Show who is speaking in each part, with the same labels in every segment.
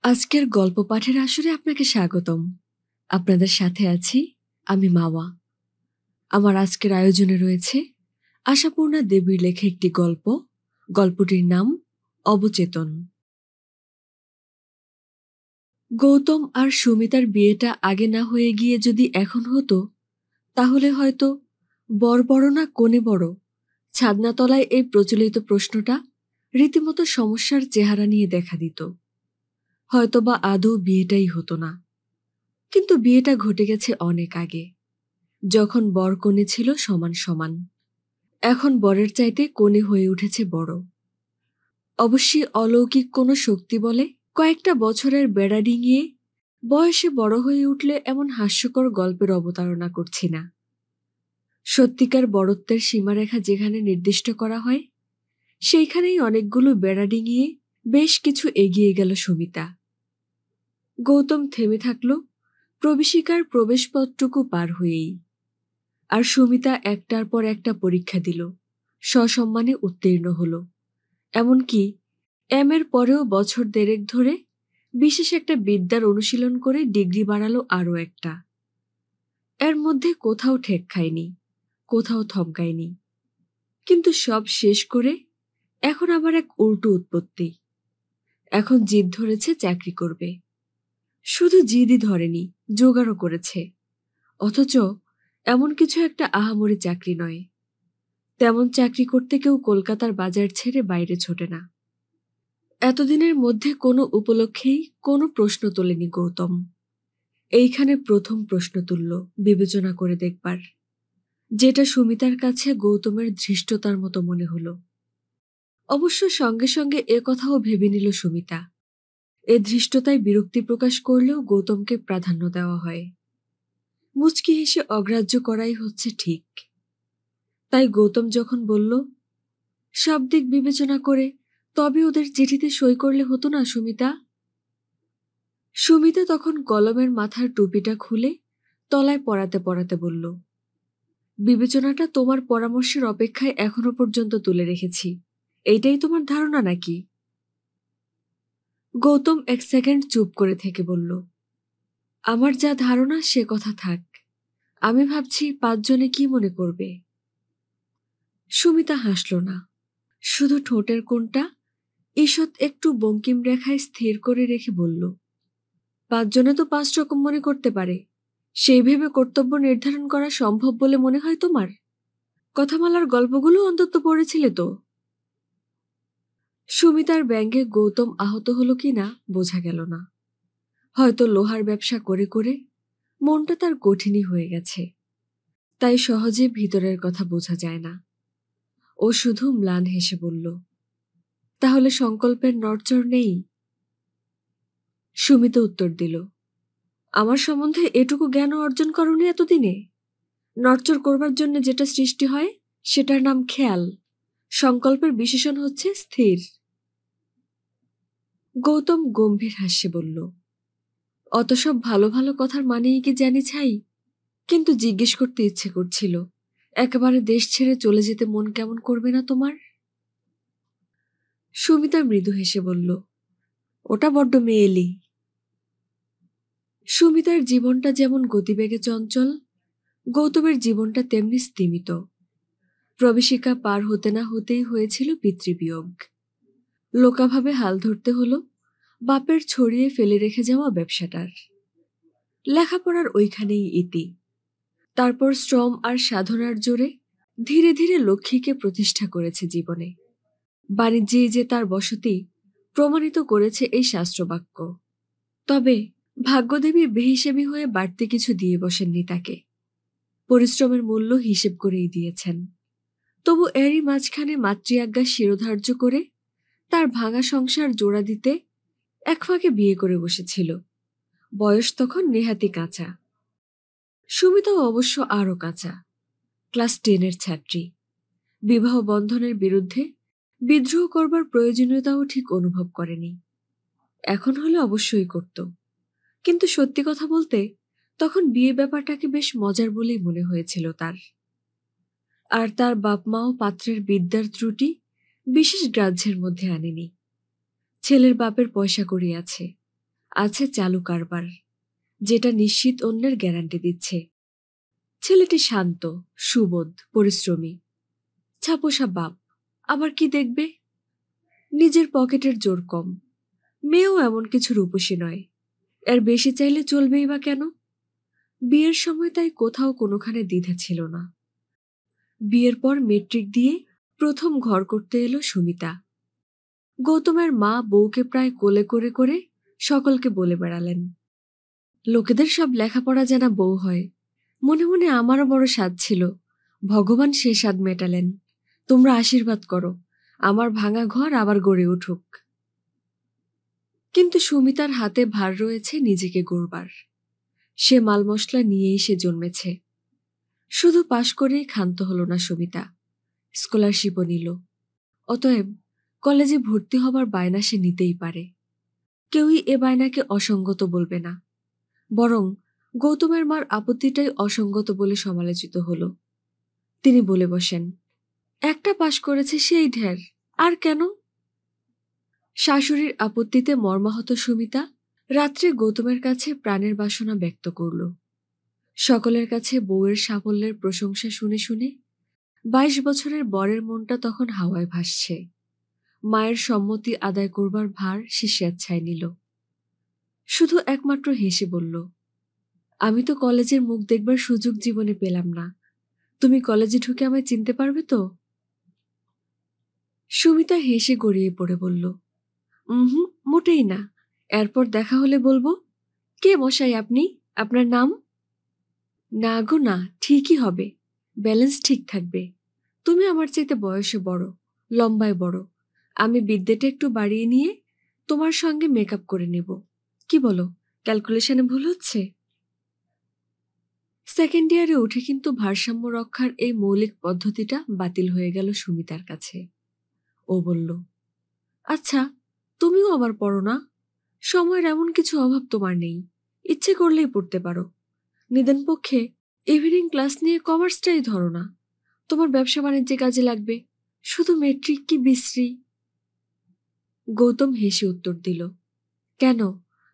Speaker 1: আজকের গল্প পাঠের আসরে আপনাকে স্বাগতম। আপনাদের সাথে আছি আমি মাওয়া। আমার আজকের আয়োজনে রয়েছে আশাপূর্ণা দেবীর লেখা একটি গল্প। গল্পটির নাম অবচেতন। গৌতম আর সুমিতার বিয়েটা আগে না হয়ে গিয়ে যদি এখন হতো, তাহলে হয়তো বর বড় না কনে বড়, ছাদনাতলায় এই প্রচলিত প্রশ্নটা রীতিমতো সমস্যার চেহারা নিয়ে দেখা দিত। হয়তোবা আদৌ বিয়েটাই হতো না। কিন্তু বিয়েটা ঘটে গেছে অনেক আগে, যখন বর কনে ছিল সমান সমান। এখন বরের চাইতে কনে হয়ে উঠেছে বড়। অবশ্যই অলৌকিক কোনো শক্তি বলে কয়েকটা বছরের বেড়া ডিঙিয়ে বয়সে বড় হয়ে উঠলে এমন হাস্যকর গল্পের অবতারণা করছি না। সত্যিকার বড়ত্বের সীমারেখা যেখানে নির্দিষ্ট করা হয়, সেইখানেই অনেকগুলো বেড়া ডিঙিয়ে বেশ কিছু এগিয়ে গেল সুমিতা। গৌতম থেমে থাকল প্রবেশিকার প্রবেশপথটুকু পার হয়েই। আর সুমিতা একটার পর একটা পরীক্ষা দিল, সসম্মানে উত্তীর্ণ হল। এমনকি এর পরেও বছর দেড়েক ধরে বিশেষ একটা বিদ্যার অনুশীলন করে ডিগ্রি বাড়ালো আরও একটা। এর মধ্যে কোথাও ঠেক খায়নি, কোথাও থমকায়নি। কিন্তু সব শেষ করে এখন আবার এক উল্টো উৎপত্তি। এখন জিদ ধরেছে চাকরি করবে। শুধু জিদই ধরেনি, জোগাড়ও করেছে। অথচ এমন কিছু একটা আহামরি চাকরি নয়। তেমন চাকরি করতে কেউ কলকাতার বাজার ছেড়ে বাইরে ছোটে না। এতদিনের মধ্যে কোনো উপলক্ষেই কোনো প্রশ্ন তোলেনি গৌতম। এইখানে প্রথম প্রশ্ন তুলল, বিবেচনা করে দেখবার, যেটা সুমিতার কাছে গৌতমের ধৃষ্টতার মতো মনে হলো। অবশ্য সঙ্গে সঙ্গে এ কথাও ভেবে নিল সুমিতা, এ ধৃষ্টতায় বিরক্তি প্রকাশ করলেও গৌতমকে প্রাধান্য দেওয়া হয়। মুচকি হেসে অগ্রাহ্য করাই হচ্ছে ঠিক। তাই গৌতম যখন বলল, সব দিক বিবেচনা করে তবে ওদের চিঠিতে সই করলে হতো না সুমিতা? সুমিতা তখন কলমের মাথার টুপিটা খুলে তলায় পরাতে পরাতে বলল, বিবেচনাটা তোমার পরামর্শের অপেক্ষায় এখনো পর্যন্ত তুলে রেখেছি। এইটাই তোমার ধারণা নাকি? গৌতম এক সেকেন্ড চুপ করে থেকে বলল, আমার যা ধারণা সে কথা থাক। আমি ভাবছি 5 জনে কি মনে করবে। সুমিতা হাসল না, শুধু ঠোঁটের কোণটা ঈষৎ একটু বঙ্কিম রেখায় স্থির করে রেখে বলল, 5 জনে তো 5 রকম মনে করতে পারে। সেই ভেবে কর্তব্য নির্ধারণ করা সম্ভব বলে মনে হয় তোমার? কথামালার গল্পগুলো অন্তত পড়েছিলে তো? সুমিতার ব্যঙ্গে গৌতম আহত হলো কিনা বোঝা গেল না। হয়তো লোহার ব্যবসা করে করে মনটা তার কঠিনই হয়ে গেছে, তাই সহজে ভিতরের কথা বোঝা যায় না। ও শুধু ম্লান হেসে বলল, তাহলে সংকল্পের নড়চড় নেই? সুমিতা উত্তর দিল, আমার সম্বন্ধে এটুকু জ্ঞান অর্জন করনি এতদিনে? নড়চড় করবার জন্য যেটা সৃষ্টি হয় সেটার নাম খেয়াল। সংকল্পের বিশেষণ হচ্ছে স্থির। গৌতম গম্ভীর হাস্যে বলল, অত সব ভালো ভালো কথার মানেই কি জানি ছাই? কিন্তু জিজ্ঞেস করতে ইচ্ছে করছিল, একেবারে দেশ ছেড়ে চলে যেতে মন কেমন করবে না তোমার? সুমিতা মৃদু হেসে বলল, ওটা বড্ড মেয়েলি। সুমিতার জীবনটা যেমন গতিবেগে চঞ্চল, গৌতমের জীবনটা তেমনি স্তিমিত। প্রবেশিকা পার হতে না হতেই হয়েছিল পিতৃবিয়োগ। লোকাভাবে হাল ধরতে হলো বাপের ছড়িয়ে ফেলে রেখে যাওয়া ব্যবসাটার। লেখাপড়ার ওইখানেই ইতি। তারপর শ্রম আর সাধনার জোরে ধীরে ধীরে লক্ষ্মীকে প্রতিষ্ঠা করেছে জীবনে। বাণিজ্যেই যে তার বসতি প্রমাণিত করেছে এই শাস্ত্রবাক্য। তবে ভাগ্যদেবী বেহিসেবি হয়ে বাড়তি কিছু দিয়ে বসেননি তাকে। পরিশ্রমের মূল্য হিসেব করেই দিয়েছেন। তবু এরই মাঝখানে মাতৃআজ্ঞা শিরোধার্য করে তার ভাঙা সংসার জোড়া দিতে এক ফাঁকে বিয়ে করে বসেছিল। বয়স তখন নেহাতি কাঁচা। সুমিতাও অবশ্য আরও কাঁচা, ক্লাস 10-এর ছাত্রী। বিবাহ বন্ধনের বিরুদ্ধে বিদ্রোহ করবার প্রয়োজনীয়তাও ঠিক অনুভব করেনি। এখন হলে অবশ্যই করত, কিন্তু সত্যি কথা বলতে তখন বিয়ে ব্যাপারটাকে বেশ মজার বলেই মনে হয়েছিল তার। আর তার বাপ মাও পাত্রের বিদ্যার ত্রুটি বিশেষ গ্রাহ্যের মধ্যে আনেনি। ছেলের বাপের পয়সা কড়ি আছে, আছে চালু কারবার, যেটা নিশ্চিত অন্যের গ্যারান্টি দিচ্ছে। ছেলেটি শান্ত, সুবোধ, পরিশ্রমী, ছাপোষা বাপ। আবার কি দেখবে? নিজের পকেটের জোর কম। মেয়েও এমন কিছু রূপসী নয়, এর বেশি চাইলে চলবেই বা কেন? বিয়ের সময় তাই কোথাও কোনোখানে দ্বিধা ছিল না। বিয়ের পর মেট্রিক দিয়ে প্রথম ঘর করতে এলো সুমিতা। গৌতমের মা বউকে প্রায় কোলে করে করে সকলকে বলে বেড়ালেন, লোকেদের সব লেখাপড়া জানা বউ হয়। মনে মনে আমারও বড় স্বাদ ছিল, ভগবান সে স্বাদ মেটালেন। তোমরা আশীর্বাদ করো, আমার ভাঙা ঘর আবার গড়ে উঠুক। কিন্তু সুমিতার হাতে ভার রয়েছে নিজেকে গড়বার। সে মাল মশলা নিয়েই সে জন্মেছে। শুধু পাশ করেই ক্ষান্ত হল না সুমিতা, স্কলারশিপও নিল। অতএব কলেজে ভর্তি হবার বায়না সে নিতেই পারে। কেউই এ বায়নাকে অসঙ্গত বলবে না। বরং গৌতমের মার আপত্তিটাই অসঙ্গত বলে সমালোচিত হল। তিনি বলে বসেন, একটা পাশ করেছে সেই ঢের, আর কেন? শাশুড়ির আপত্তিতে মর্মাহত সুমিতা রাত্রে গৌতমের কাছে প্রাণের বাসনা ব্যক্ত করল। সকলের কাছে বউয়ের সাফল্যের প্রশংসা শুনে শুনে 22 বছরের বরের মনটা তখন হাওয়ায় ভাসছে। মায়ের সম্মতি আদায় করবার ভার সে স্বেচ্ছায় নিল। শুধু একমাত্র হেসে বলল, আমি তো কলেজের মুখ দেখবার সুযোগ জীবনে পেলাম না। তুমি কলেজে ঢুকে আমায় চিনতে পারবে তো? সুমিতা হেসে গড়িয়ে পড়ে বলল, হুম, মোটেই না। এরপর দেখা হলে বলবো, কে মশাই আপনি, আপনার নাম? না গো না, ঠিকই হবে, ব্যালেন্স ঠিক থাকবে। তুমি আমার চাইতে বয়সে বড়, লম্বায় বড়। আমি বিদ্যেটা একটু বাড়িয়ে নিয়ে তোমার সঙ্গে মেকআপ করে নেব। কি বলো, ক্যালকুলেশনে ভুল হচ্ছে? সেকেন্ড ইয়ারে উঠে কিন্তু ভারসাম্য রক্ষার এই মৌলিক পদ্ধতিটা বাতিল হয়ে গেল সুমিতার কাছে। ও বলল, আচ্ছা, তুমিও আবার পড়ো না? সময়ের এমন কিছু অভাব তোমার নেই, ইচ্ছে করলেই পড়তে পারো। নিদেন পক্ষে ইভিনিং ক্লাস নিয়ে কমার্সটাই ধরো না, তোমার ব্যবসা বাণিজ্যে কাজে লাগবে। শুধু মেট্রিক কি বিশ্রী? গৌতম হেসে উত্তর দিল, কেন,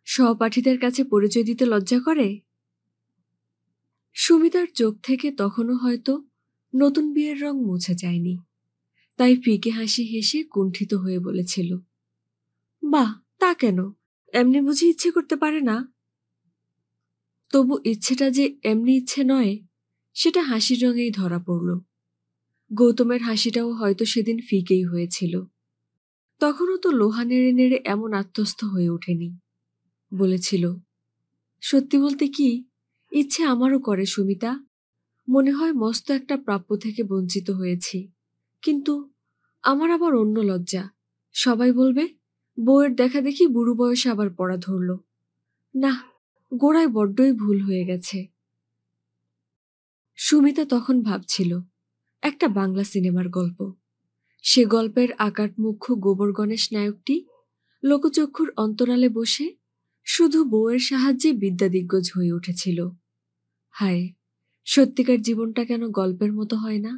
Speaker 1: সহপাঠীদের কাছে পরিচয় দিতে লজ্জা করে? সুমিতার চোখ থেকে তখনও হয়তো নতুন বিয়ের রং মুছে যায়নি, তাই ফিকে হাসি হেসে কুণ্ঠিত হয়ে বলেছিল, বাহ, তা কেন? এমনি বুঝি ইচ্ছে করতে পারে না? তবু ইচ্ছেটা যে এমনি ইচ্ছে নয়, সেটা হাসির রঙেই ধরা পড়ল। গৌতমের হাসিটাও হয়তো সেদিন ফিকেই হয়েছিল। তখনও তো লোহা নেড়ে নেড়ে এমন আত্মস্থ হয়ে ওঠেনি। বলেছিল, সত্যি বলতে কি, ইচ্ছে আমারও করে সুমিতা। মনে হয় মস্ত একটা প্রাপ্য থেকে বঞ্চিত হয়েছি। কিন্তু আমার আবার অন্য লজ্জা। সবাই বলবে, বউয়ের দেখা দেখি বুড়ো বয়সে আবার পড়া ধরল। না, গোড়ায় বড্ডই ভুল হয়ে গেছে। সুমিতা তখন ভাবছিল একটা বাংলা সিনেমার গল্প। সে গল্পের আকাট মুখ্য গোবর গণেশ নায়কটি লোকচক্ষুর অন্তরালে বসে শুধু বউয়ের সাহায্যে বিদ্যাদিগ্গজ হয়ে উঠেছিল। হায়, সত্যিকার জীবনটা কেন গল্পের মতো হয় না?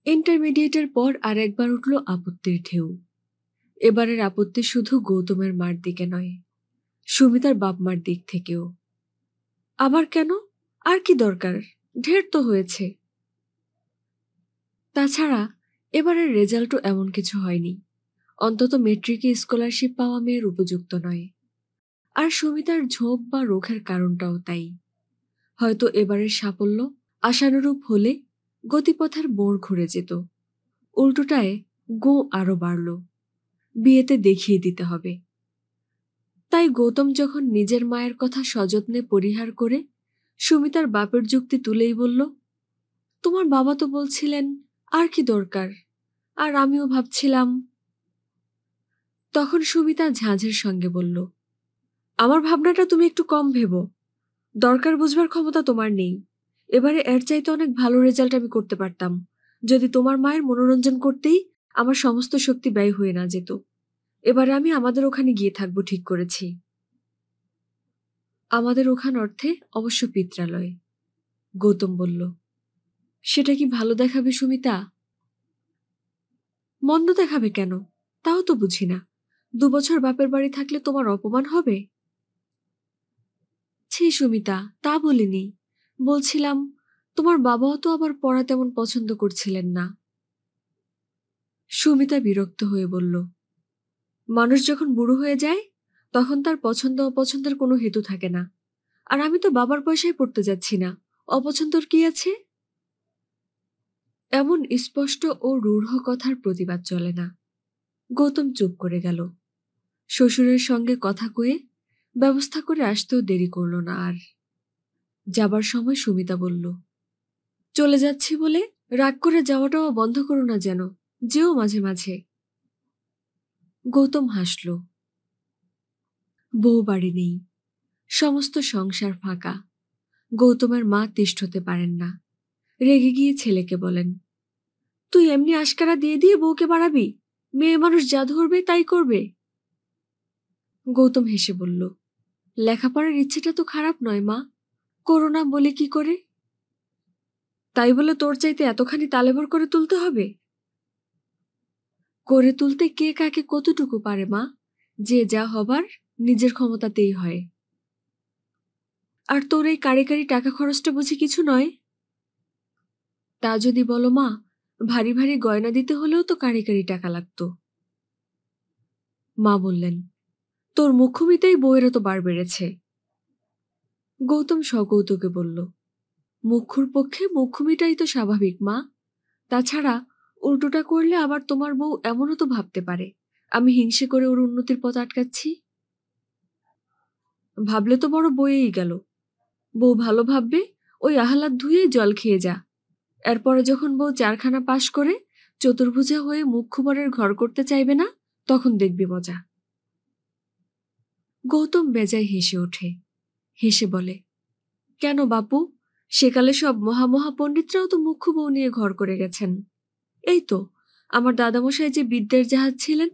Speaker 1: ইন্টারমিডিয়েটের পর আর একবার উঠল আপত্তির ঢেউ। এবারের আপত্তি শুধু গৌতমের মার দিকে নয়, সুমিতার বাপ মার দিক থেকেও। আবার কেন? আর কি দরকার? ঢের তো হয়েছে। তাছাড়া এবারের রেজাল্টও এমন কিছু হয়নি, অন্তত মেট্রিকে স্কলারশিপ পাওয়া মেয়ের উপযুক্ত নয়। আর সুমিতার ঝোঁক বা রোখের কারণটাও তাই। হয়তো এবারের সাফল্য আশানুরূপ হলে গতিপথের মোড় ঘুরে যেত। উল্টোটায় গো আরো বাড়ল, বিয়েতে দেখিয়ে দিতে হবে। তাই গৌতম যখন নিজের মায়ের কথা সযত্নে পরিহার করে সুমিতার বাপের যুক্তি তুলেই বলল, তোমার বাবা তো বলছিলেন আর কি দরকার, আর আমিও ভাবছিলাম। তখন সুমিতা ঝাঁঝের সঙ্গে বলল, আমার ভাবনাটা তুমি একটু কম ভেবো। দরকার বুঝবার ক্ষমতা তোমার নেই। এবারে এর চাইতে অনেক ভালো রেজাল্ট আমি করতে পারতাম, যদি তোমার মায়ের মনোরঞ্জন করতেই আমার সমস্ত শক্তি ব্যয় হয়ে না যেত। এবারে আমি আমাদের ওখানে গিয়ে থাকবো ঠিক করেছি। আমাদের ওখান অর্থে অবশ্য পিত্রালয়। গৌতম বলল, সেটা কি ভালো দেখাবে সুমিতা? মন্দ দেখাবে কেন, তাও তো বুঝি না। 2 বছর বাপের বাড়ি থাকলে তোমার অপমান হবে? ছি সুমিতা, তা বলিনি। বলছিলাম তোমার বাবাও তো আবার পড়া তেমন পছন্দ করছিলেন না। সুমিতা বিরক্ত হয়ে বলল, মানুষ যখন বুড়ো হয়ে যায় তখন তার পছন্দ অপছন্দের কোনো হেতু থাকে না। আর আমি তো বাবার পয়সায় পড়তে যাচ্ছি না, অপছন্দর কি আছে? এমন স্পষ্ট ও রূঢ় কথার প্রতিবাদ চলে না। গৌতম চুপ করে গেল। শ্বশুরের সঙ্গে কথা কয়ে ব্যবস্থা করে আসতেও দেরি করল না আর। যাবার সময় সুমিতা বলল, চলে যাচ্ছি বলে রাগ করে যাওয়াটাও বন্ধ করো না যেন, যেও মাঝে মাঝে। গৌতম হাসল। বউ বাড়ি নেই, সমস্ত সংসার ফাঁকা। গৌতমের মা তিষ্ঠতে পারেন না, রেগে গিয়ে ছেলেকে বলেন, তুই এমনি আশকারা দিয়ে দিয়ে বউকে বাড়াবি? মেয়ে মানুষ যা ধরবে তাই করবে। গৌতম হেসে বলল, লেখাপড়ার ইচ্ছেটা তো খারাপ নয় মা, করো না বলে কি করে? তাই বলে তোর চাইতে এতখানি তালেবর করে তুলতে হবে? করে তুলতে কে কাকে কতটুকু পারে মা, যে যা হবার নিজের ক্ষমতাতেই হয়। আর তোর এই কারি কারি টাকা খরচটা বুঝি কিছু নয়? তা যদি বলো মা, ভারী ভারী গয়না দিতে হলেও তো কারি কারি টাকা লাগতো। মা বললেন, তোর মুখুমিতেই বউয়ের তো বার বেড়েছে। গৌতম সকৌতুকে বলল, মুখুর পক্ষে মুখুমিটাই তো স্বাভাবিক মা। তাছাড়া উল্টোটা করলে আবার তোমার বউ এমনও তো ভাবতে পারে আমি হিংসে করে ওর উন্নতির পথ আটকাচ্ছি। ভাবলে তো বড় বয়েই গেল। বউ ভালো ভাববে, ওই আহ্লাদ ধুয়েই জল খেয়ে যা। এরপরে যখন বউ 4খানা পাশ করে চতুর্ভুজা হয়ে মুখ খুবরের ঘর করতে চাইবে না, তখন দেখবি মজা। গৌতম বেজায় হেসে ওঠে। হেসে বলে, কেন বাপু, সেকালে সব মহামহা পণ্ডিতরাও তো মুখ্য বউ নিয়ে ঘর করে গেছেন। এই তো আমার দাদামশাই যে বিদ্যের জাহাজ ছিলেন,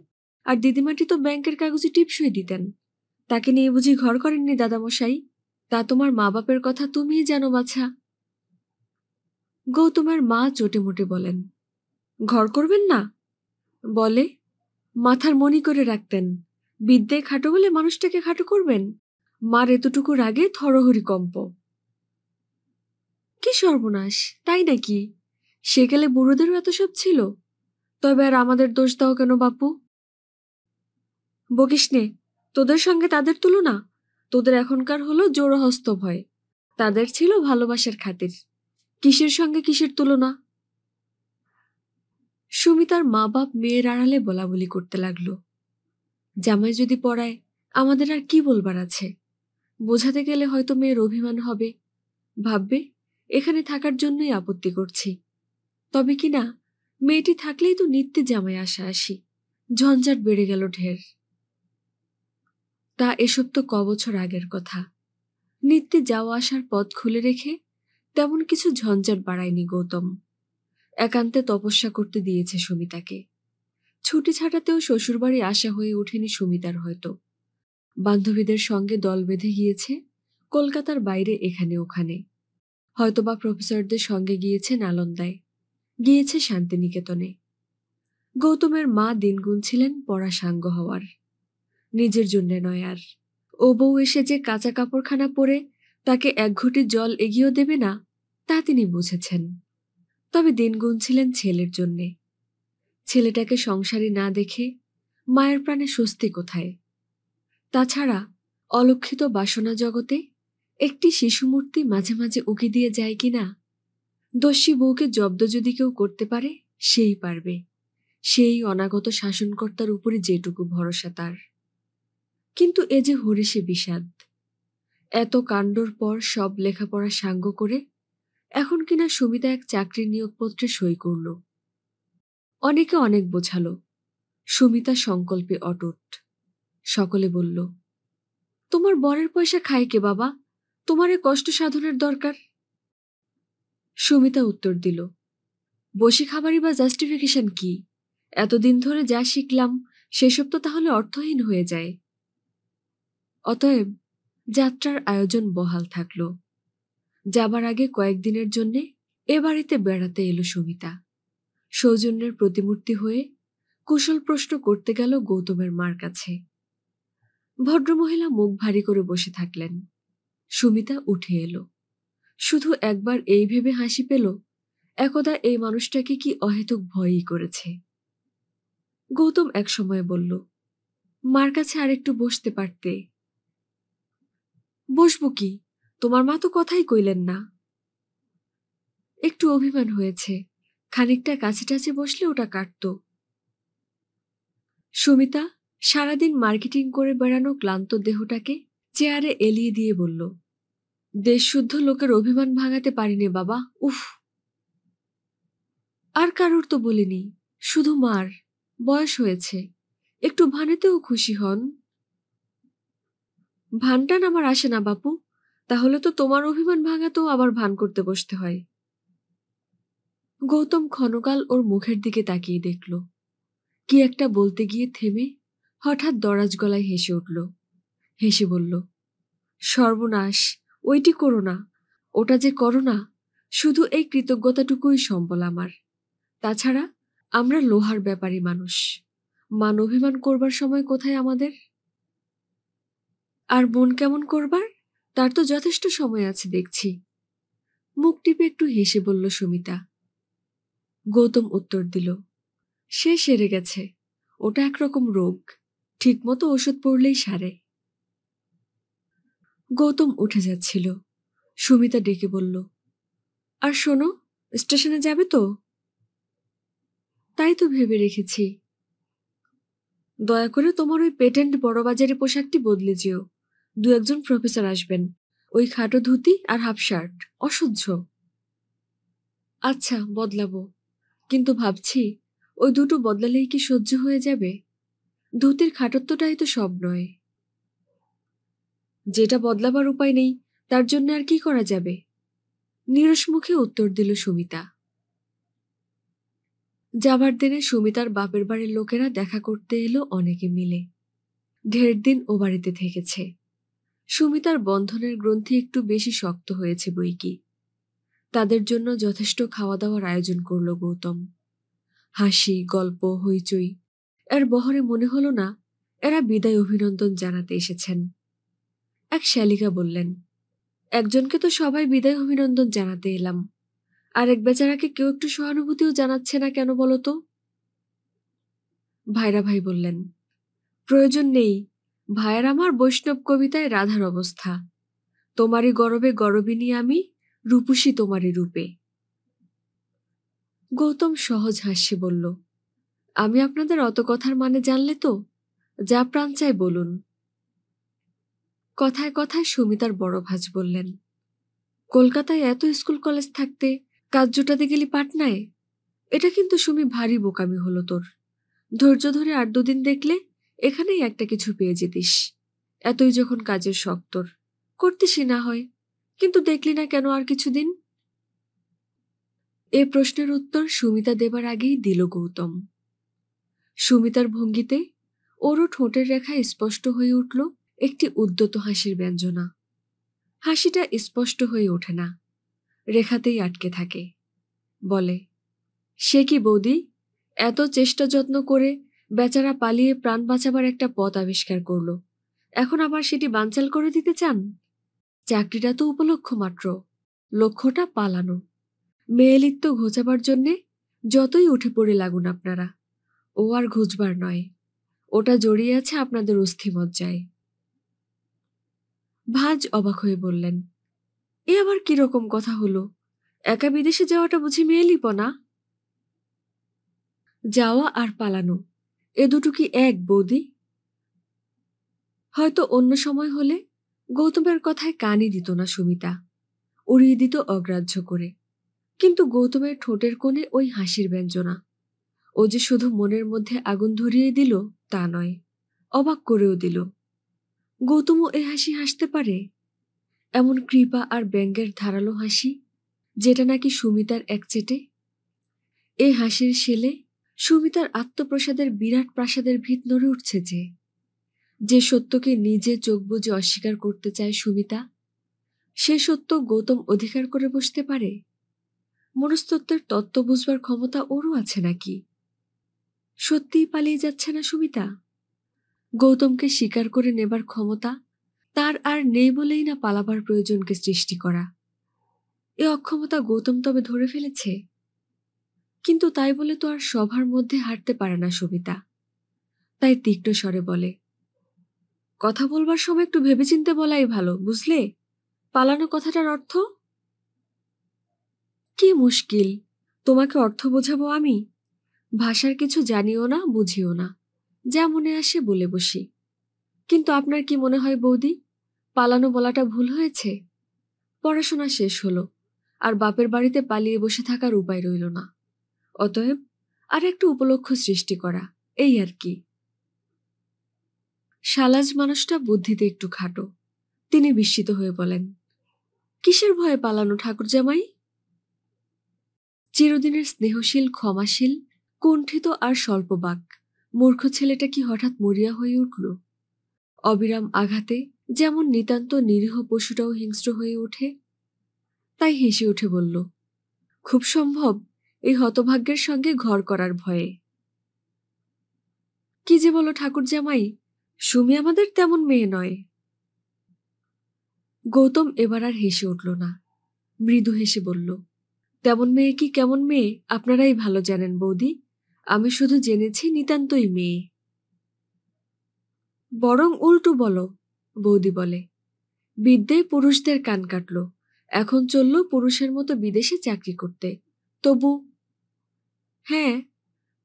Speaker 1: আর দিদিমাটি তো ব্যাংকের কাগজে টিপসই দিতেন। তাকে নিয়ে বুঝি ঘর করেননি দাদামশাই? তা তোমার মা বাপের কথা তুমিই জানো বাছা। গৌতমের মা চটে মোটে বলেন, ঘর করবেন না? বলে, মাথার মণি করে রাখতেন, বিদ্যায় খাটো বলে মানুষটাকে খাটো করবেন? মার এতটুকুর আগে থরহরি কম্প। কি সর্বনাশ, তাই নাকি? সেকালে বুড়োদেরও এত সব ছিল? তবে আর আমাদের দোষ দাও কেন বাপু? বকিস নে, তোদের সঙ্গে তাদের তুলনা? তোদের এখনকার হলো জোড়হস্ত ভয়, তাদের ছিল ভালোবাসার খাতির। কিসের সঙ্গে কিসের তুলনা? সুমিতার মা বাপ মেয়ের আড়ালে বলাবলি করতে লাগলো, জামাই যদি পড়ায় আমাদের আর কি বলবার আছে? বোঝাতে গেলে হয়তো মেয়ের অভিমান হবে, ভাববে এখানে থাকার জন্যই আপত্তি করছি। তবে কি না, মেয়েটি থাকলেই তো নিত্যে জামাই আসা আসি, ঝঞ্ঝাট বেড়ে গেল ঢের। তা এসব তো কবছর আগের কথা। নিত্যে যাওয়া আসার পথ খুলে রেখে তেমন কিছু ঝঞ্ঝাট বাড়ায়নি গৌতম। একান্তে তপস্যা করতে দিয়েছে সুমিতাকে। ছুটি ছাটাতেও শ্বশুরবাড়ি আসা হয়ে ওঠেনি সুমিতার হয়তো। বান্ধবীদের সঙ্গে দল বেঁধে গিয়েছে কলকাতার বাইরে এখানে ওখানে। হয়তোবা প্রফেসরদের সঙ্গে গিয়েছে নালন্দায়, গিয়েছে শান্তিনিকেতনে। গৌতমের মা দিন গুনছিলেন পড়া সাঙ্গ হওয়ার, নিজের জন্যে নয় আর। ও বউ এসে যে কাঁচা কাপড়খানা পরে তাকে এক ঘটি জল এগিয়েও দেবে না, তা তিনি বুঝেছেন। তবে দিন গুনছিলেন ছেলের জন্যে। ছেলেটাকে সংসারী না দেখে মায়ের প্রাণে স্বস্তি কোথায়? তাছাড়া অলক্ষিত বাসনা জগতে একটি শিশুমূর্তি মাঝে মাঝে উকি দিয়ে যায় কিনা? দস্যি বউকে জব্দ যদি কেউ করতে পারে, সেই পারবে। সেই অনাগত শাসনকর্তার উপরে যেটুকু ভরসা তার। কিন্তু এ যে হরিষে বিষাদ। এত কাণ্ডর পর সব লেখাপড়া সাঙ্গ করে এখন কিনা সুমিতা এক চাকরির নিয়োগপত্রে সই করল। অনেকে অনেক বোঝালো, সুমিতা সংকল্পে অটুট। সকলে বলল, তোমার বরের পয়সা খায় কে বাবা, তোমার এ কষ্ট সাধনের দরকার? সুমিতা উত্তর দিল, বসে খাবারই বা জাস্টিফিকেশন কি? এতদিন ধরে যা শিখলাম সেসব তো তাহলে অর্থহীন হয়ে যায়। অতএব যাত্রার আয়োজন বহাল থাকল। যাবার আগে কয়েকদিনের জন্যে এ বাড়িতে বেড়াতে এলো সুমিতা, সৌজন্যের প্রতিমূর্তি হয়ে। কুশল প্রশ্ন করতে গেল গৌতমের মার কাছে। ভদ্রমহিলা মুখ ভারী করে বসে থাকলেন। সুমিতা উঠে এলো। শুধু একবার এই ভেবে হাসি পেল, একদা এই মানুষটাকে কি অহেতুক ভয়ই করেছে। গৌতম একসময় বলল, মার কাছে আরেকটু বসতে পারতে। বসবো কি, তোমার মা তো কথাই কইলেন না। একটু অভিমান হয়েছে, খানিকটা কাছে টাছে বসলে ওটা কাটত। সুমিতা সারাদিন মার্কেটিং করে বেড়ানো ক্লান্ত দেহটাকে চেয়ারে এলিয়ে দিয়ে বলল, দেশশুদ্ধ লোকের অভিমান ভাঙাতে পারিনি বাবা, উফ। আর কারোর তো বলিনি, শুধু মার। বয়স হয়েছে, একটু ভানেতেও খুশি হন। ভানটান আমার আসে না বাপু, তাহলে তো তোমার অভিমান ভাঙাতেও আবার ভান করতে বসতে হয়। গৌতম ক্ষণকাল ওর মুখের দিকে তাকিয়ে দেখল। কি একটা বলতে গিয়ে থেমে হঠাৎ দরাজ গলায় হেসে উঠল। হেসে বলল, সর্বনাশ, ওইটি করো না, ওটা যে করো না। শুধু এই কৃতজ্ঞতাটুকুই সম্বল আমার। তাছাড়া আমরা লোহার ব্যাপারী মানুষ, মান অভিমান করবার সময় কোথায় আমাদের? আর মন কেমন করবার, তার তো যথেষ্ট সময় আছে দেখছি। মুখ টিপে একটু হেসে বলল সুমিতা। গৌতম উত্তর দিল, সে সেরে গেছে, ওটা একরকম রোগ, ঠিকমতো ওষুধ পড়লেই সারে। গৌতম উঠে যাচ্ছিল। সুমিতা ডেকে বলল, আর শোনো, স্টেশনে যাবে তো? তাই তো ভেবে রেখেছি। দয়া করে তোমার ওই পেটেন্ট বড়বাজারি পোশাকটি বদলে যেও, দু একজন প্রফেসর আসবেন, ওই খাটো ধুতি আর হাফ শার্ট অসহ্য। আচ্ছা বদলাবো, কিন্তু ভাবছি ওই দুটো বদলালেই কি সহ্য হয়ে যাবে? ধুতির খাটত্বটাই তো সব নয়। যেটা বদলাবার উপায় নেই তার জন্য আর কি করা যাবে? নিরস মুখে উত্তর দিল সুমিতা। যাবার দিনে সুমিতার বাপের বাড়ির লোকেরা দেখা করতে এলো অনেকে মিলে। ঢের দিন ও বাড়িতে থেকেছে। সুমিতার বন্ধনের গ্রন্থি একটু বেশি শক্ত হয়েছে বইকি। তাদের জন্য যথেষ্ট খাওয়া দাওয়ার আয়োজন করল গৌতম। হাসি, গল্প, হইচই এর বহরে মনে হলো না এরা বিদায় অভিনন্দন জানাতে এসেছেন। এক শ্যালিকা বললেন, একজনকে তো সবাই বিদায় অভিনন্দন জানাতে এলাম, আর এক বেচারাকে কেউ একটু সহানুভূতিও জানাচ্ছে না কেন বলো তো? ভাইরা ভাই বললেন, প্রয়োজন নেই, ভাইয়ের আমার বৈষ্ণব কবিতায় রাধার অবস্থা। তোমারই গরবে গরবিনী আমি, রূপসী তোমারই রূপে। গৌতম সহজ হাস্যে বলল, আমি আপনাদের অত কথার মানে জানলে তো, যা প্রাণ চায় বলুন। কথায় কথায় সুমিতার বড় ভাজ বললেন, কলকাতায় এত স্কুল কলেজ থাকতে কাজ জোটাতে গেলি পাটনায়? এটা কিন্তু সুমি ভারী বোকামি হলো তোর। ধৈর্য ধরে আর দুদিন দেখলে এখানেই একটা কিছু পেয়ে যেতিস। এতই যখন কাজের শখ তোর, করতিসই না হয়, কিন্তু দেখলি না কেন আর কিছুদিন? এ প্রশ্নের উত্তর সুমিতা দেবার আগেই দিল গৌতম। সুমিতার ভঙ্গিতে ওরও ঠোঁটের রেখায় স্পষ্ট হয়ে উঠল একটি উদ্যত হাসির ব্যঞ্জনা। হাসিটা স্পষ্ট হয়ে ওঠে না, রেখাতেই আটকে থাকে। বলে, সে কি বৌদি, এত চেষ্টা যত্ন করে বেচারা পালিয়ে প্রাণ বাঁচাবার একটা পথ আবিষ্কার করলো, এখন আবার সেটি বানচাল করে দিতে চান? চাকরিটা তো উপলক্ষ মাত্র, লক্ষ্যটা পালানো। মেয়েলিত্ব ঘোচাবার জন্যে যতই উঠে পড়ে লাগুন আপনারা, ও আর ঘুচবার নয়, ওটা জড়িয়ে আছে আপনাদের অস্থিমজ্জায়। ভাজ অবাক হয়ে বললেন, এ আবার কিরকম কথা হলো? একা বিদেশে যাওয়াটা বুঝি মেয়েলিপনা? যাওয়া আর পালানো, এ দুটো কি এক বৌদি? হয়তো অন্য সময় হলে গৌতমের কথায় কানই দিত না সুমিতা, উড়িয়ে দিত অগ্রাহ্য করে। কিন্তু গৌতমের ঠোঁটের কোণে ওই হাসির ব্যঞ্জনা, ও যে শুধু মনের মধ্যে আগুন ধরিয়ে দিল তা নয়, অবাক করেও দিল। গৌতমও এ হাসি হাসতে পারে? এমন কৃপা আর ব্যঙ্গের ধারালো হাসি, যেটা নাকি সুমিতার একচেটে। এই হাসির শেলে সুমিতার আত্মপ্রসাদের বিরাট প্রাসাদের ভিত নড়ে উঠছে যে সত্যকে নিজে চোখ বুজে অস্বীকার করতে চায় সুমিতা, সে সত্য গৌতম অধিকার করে বসতে পারে? মনস্তত্ত্বের তত্ত্ব বুঝবার ক্ষমতা ওরও আছে নাকি? সত্যিই পালিয়ে যাচ্ছে না সুমিতা? গৌতমকে স্বীকার করে নেবার ক্ষমতা তার আর নেই বলেই না পালাবার প্রয়োজনকে সৃষ্টি করা। এ অক্ষমতা গৌতম তবে ধরে ফেলেছে? কিন্তু তাই বলে তো আর সভার মধ্যে হাঁটতে পারে না সুমিতা। তাই তীক্ষ্ণ স্বরে বলে, কথা বলবার সময় একটু ভেবেচিন্তে বলাই ভালো, বুঝলে? পালানো কথাটার অর্থ কি? মুশকিল, তোমাকে অর্থ বোঝাবো আমি? ভাষার কিছু জানিও না, বুঝিও না, যা মনে আসে বলে বসি। কিন্তু আপনার কি মনে হয় বৌদি, পালানো বলাটা ভুল হয়েছে? পড়াশোনা শেষ হলো, আর বাপের বাড়িতে পালিয়ে বসে থাকার উপায় রইল না। অতএব আর একটু উপলক্ষ সৃষ্টি করা, এই আর কি। শালাজ মানুষটা বুদ্ধিতে একটু খাটো। তিনি বিস্মিত হয়ে বলেন, কিসের ভয়ে পালানো ঠাকুরজামাই? চিরদিনের স্নেহশীল, ক্ষমাশীল, কুণ্ঠিত আর স্বল্পবাক মূর্খ ছেলেটা কি হঠাৎ মরিয়া হয়ে উঠল? অবিরাম আঘাতে যেমন নিতান্ত নিরীহ পশুটাও হিংস্র হয়ে ওঠে। তাই হেসে উঠে বলল, খুব সম্ভব এই হতভাগ্যের সঙ্গে ঘর করার ভয়ে। কি যে বলো ঠাকুরজামাই, সুমি আমাদের তেমন মেয়ে নয়। গৌতম এবার আর হেসে উঠল না, মৃদু হেসে বলল, তেমন মেয়ে কি কেমন মেয়ে আপনারাই ভালো জানেন বৌদি। আমি শুধু জেনেছি নিতান্তই মেয়ে। বরং উল্টো বলো, বৌদি বলে, বিদ্যেয় পুরুষদের কান কাটল, এখন চলল পুরুষের মতো বিদেশে চাকরি করতে। তবু হ্যাঁ,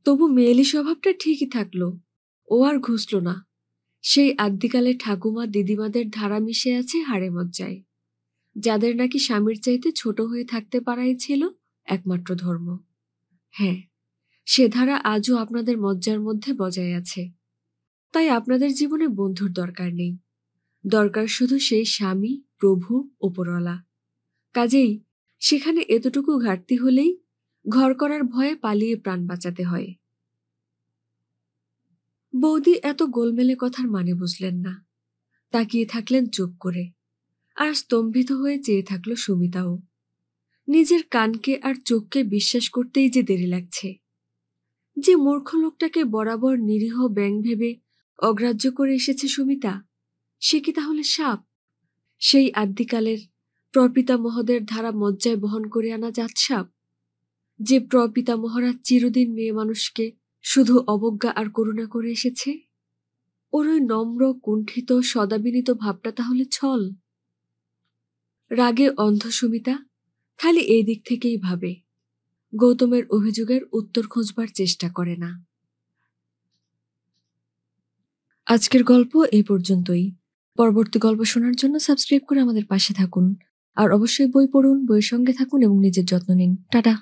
Speaker 1: তবু মেয়েলি স্বভাবটা ঠিকই থাকলো, ও আর ঘুষল না। সেই আদ্যিকালে ঠাকুমা দিদিমাদের ধারা মিশে আছে হাড়ে মজ্জায়, যাদের নাকি স্বামীর চাইতে ছোট হয়ে থাকতে পারাই ছিল একমাত্র ধর্ম। হ্যাঁ, সে ধারা আজও আপনাদের মজ্জার মধ্যে বজায় আছে। তাই আপনাদের জীবনে বন্ধুর দরকার নেই, দরকার শুধু সেই স্বামী, প্রভু, ওপরওয়ালা। কাজেই সেখানে এতটুকু ঘাটতি হলেই ঘর করার ভয়ে পালিয়ে প্রাণ বাঁচাতে হয়। বৌদি এত গোলমেলে কথার মানে বুঝলেন না, তাকিয়ে থাকলেন চুপ করে। আর স্তম্ভিত হয়ে চেয়ে থাকল সুমিতাও। নিজের কানকে আর চোখকে বিশ্বাস করতেই যে দেরি লাগছে। যে মূর্খ লোকটাকে বরাবর নিরীহ ব্যাঙ ভেবে অগ্রাহ্য করে এসেছে সুমিতা, সে কি তাহলে সাপ? সেই আদ্যিকালের প্রপিতামহদের ধারা মজ্জায় বহন করে আনা জাতসাপ, যে প্রপিতামহরা চিরদিন মেয়ে মানুষকে শুধু অবজ্ঞা আর করুণা করে এসেছে? ওর ওই নম্র, কুণ্ঠিত, সদাবিনীত ভাবটা তাহলে ছল? রাগে অন্ধ সুমিতা খালি এই দিক থেকেই ভাবে, গৌতমের অভিযোগের উত্তর খোঁজবার চেষ্টা করে না। আজকের গল্প এই পর্যন্তই। পরবর্তী গল্প শোনার জন্য সাবস্ক্রাইব করে আমাদের পাশে থাকুন। আর অবশ্যই বই পড়ুন, বইয়ের সঙ্গে থাকুন এবং নিজের যত্ন নিন। টাটা।